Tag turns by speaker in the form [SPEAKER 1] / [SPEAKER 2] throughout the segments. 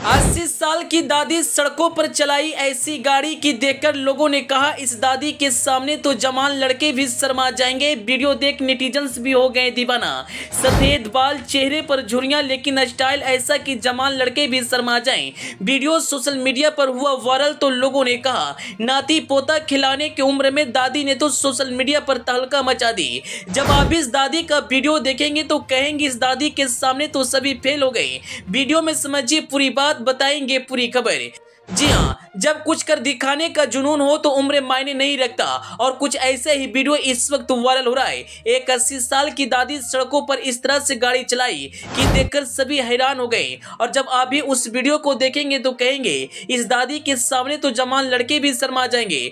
[SPEAKER 1] 80 साल की दादी सड़कों पर चलाई ऐसी गाड़ी की देखकर लोगों ने कहा इस दादी के सामने तो जवान लड़के भी शर्मा जाएंगे। वीडियो देख नेटिजन्स भी हो गए दीवाना। सफेद बाल, चेहरे पर झुर्रियां, लेकिन स्टाइल ऐसा कि जवान लड़के भी शर्मा जाएं। वीडियो सोशल मीडिया पर हुआ वायरल तो लोगों ने कहा नाती पोता खिलाने की उम्र में दादी ने तो सोशल मीडिया पर तहलका मचा दी। जब आप इस दादी का वीडियो देखेंगे तो कहेंगे इस दादी के सामने तो सभी फेल हो गए। वीडियो में समझिए पूरी बात, बताएंगे पूरी खबर। जी हाँ, जब कुछ कर दिखाने का जुनून हो तो उम्र मायने नहीं रखता और कुछ ऐसे ही वीडियो इस वक्त वायरल हो रहा है। एक 80 साल की दादी सड़कों पर इस तरह से गाड़ी चलाई कि देखकर सभी हैरान हो गए और जब आप भी उस वीडियो को देखेंगे तो कहेंगे इस दादी के सामने तो जवान लड़के भी शर्मा जाएंगे।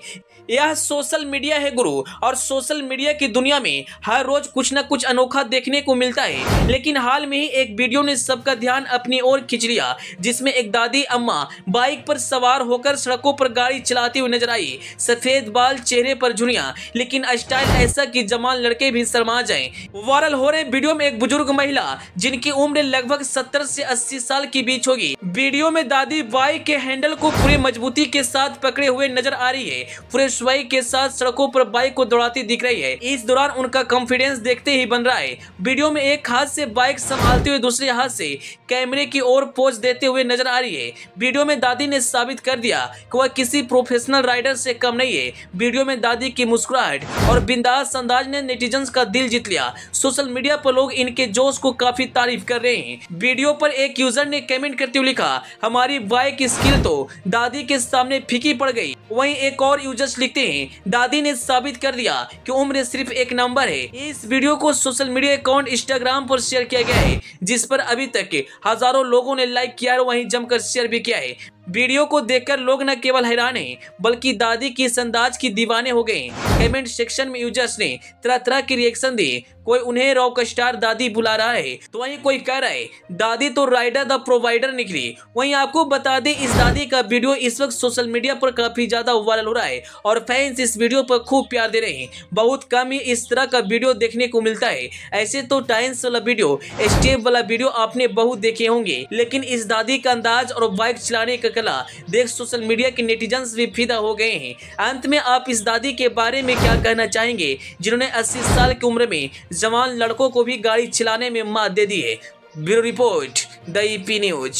[SPEAKER 1] यह सोशल मीडिया है गुरु और सोशल मीडिया की दुनिया में हर रोज कुछ न कुछ अनोखा देखने को मिलता है। लेकिन हाल में ही एक वीडियो ने सबका ध्यान अपनी ओर खींच लिया जिसमें एक दादी अम्मा बाइक पर सवार होकर सड़कों पर गाड़ी चलाती हुई नजर आई। सफेद बाल, चेहरे पर झुर्रियां, लेकिन स्टाइल ऐसा कि जवान लड़के भी शर्मा जाएं। वायरल हो रहे वीडियो में एक बुजुर्ग महिला जिनकी उम्र लगभग 70 से 80 साल के बीच होगी। वीडियो में दादी बाइक के हैंडल को पूरी मजबूती के साथ पकड़े हुए नजर आ रही है। पूरे स्वाई के साथ सड़कों पर बाइक को दौड़ाती दिख रही है। इस दौरान उनका कॉन्फिडेंस देखते ही बन रहा है। वीडियो में एक हाथ से बाइक संभालते हुए दूसरे हाथ से कैमरे की ओर पोज देते हुए नजर आ रही है। वीडियो में दादी ने साबित कर दिया कि वह किसी प्रोफेशनल राइडर से कम नहीं है। वीडियो में दादी की मुस्कुराहट और बिंदास अंदाज ने नेटिजन्स का दिल जीत लिया। सोशल मीडिया पर लोग इनके जोश को काफी तारीफ कर रहे हैं। वीडियो पर एक यूजर ने कमेंट करते हुए लिखा हमारी बाइक स्किल तो दादी के सामने फीकी पड़ गई। वहीं एक और यूजर्स लिखते हैं दादी ने साबित कर दिया कि उम्र सिर्फ एक नंबर है। इस वीडियो को सोशल मीडिया अकाउंट इंस्टाग्राम पर शेयर किया गया है जिस पर अभी तक हजारों लोगों ने लाइक किया है, वहीं जमकर शेयर भी किया है। वीडियो को देखकर लोग न केवल हैरान हैं बल्कि दादी की इस अंदाज की दीवाने हो गए। कमेंट सेक्शन में यूजर्स ने तरह तरह के रिएक्शन दिए। कोई उन्हें रॉक स्टार दादी बुला रहा है तो वहीं कोई कह रहा है दादी तो राइडर द प्रोवाइडर निकली। वहीं आपको बता दें इस दादी का वीडियो इस वक्त सोशल मीडिया पर काफी ज्यादा वायरल हो रहा है और फैंस इस वीडियो पर खूब प्यार दे रहे हैं। बहुत कम ही इस तरह का वीडियो देखने को मिलता है। ऐसे तो डांस वाला वीडियो, स्टेप वाला वीडियो आपने बहुत देखे होंगे, लेकिन इस दादी का अंदाज और बाइक चलाने का कला देख सोशल मीडिया के नेटिजन्स भी फिदा हो गए हैं। अंत में आप इस दादी के बारे में क्या कहना चाहेंगे जिन्होंने 80 साल की उम्र में जवान लड़कों को भी गाड़ी चलाने में मात दे दी है। Bureau report, the EP news.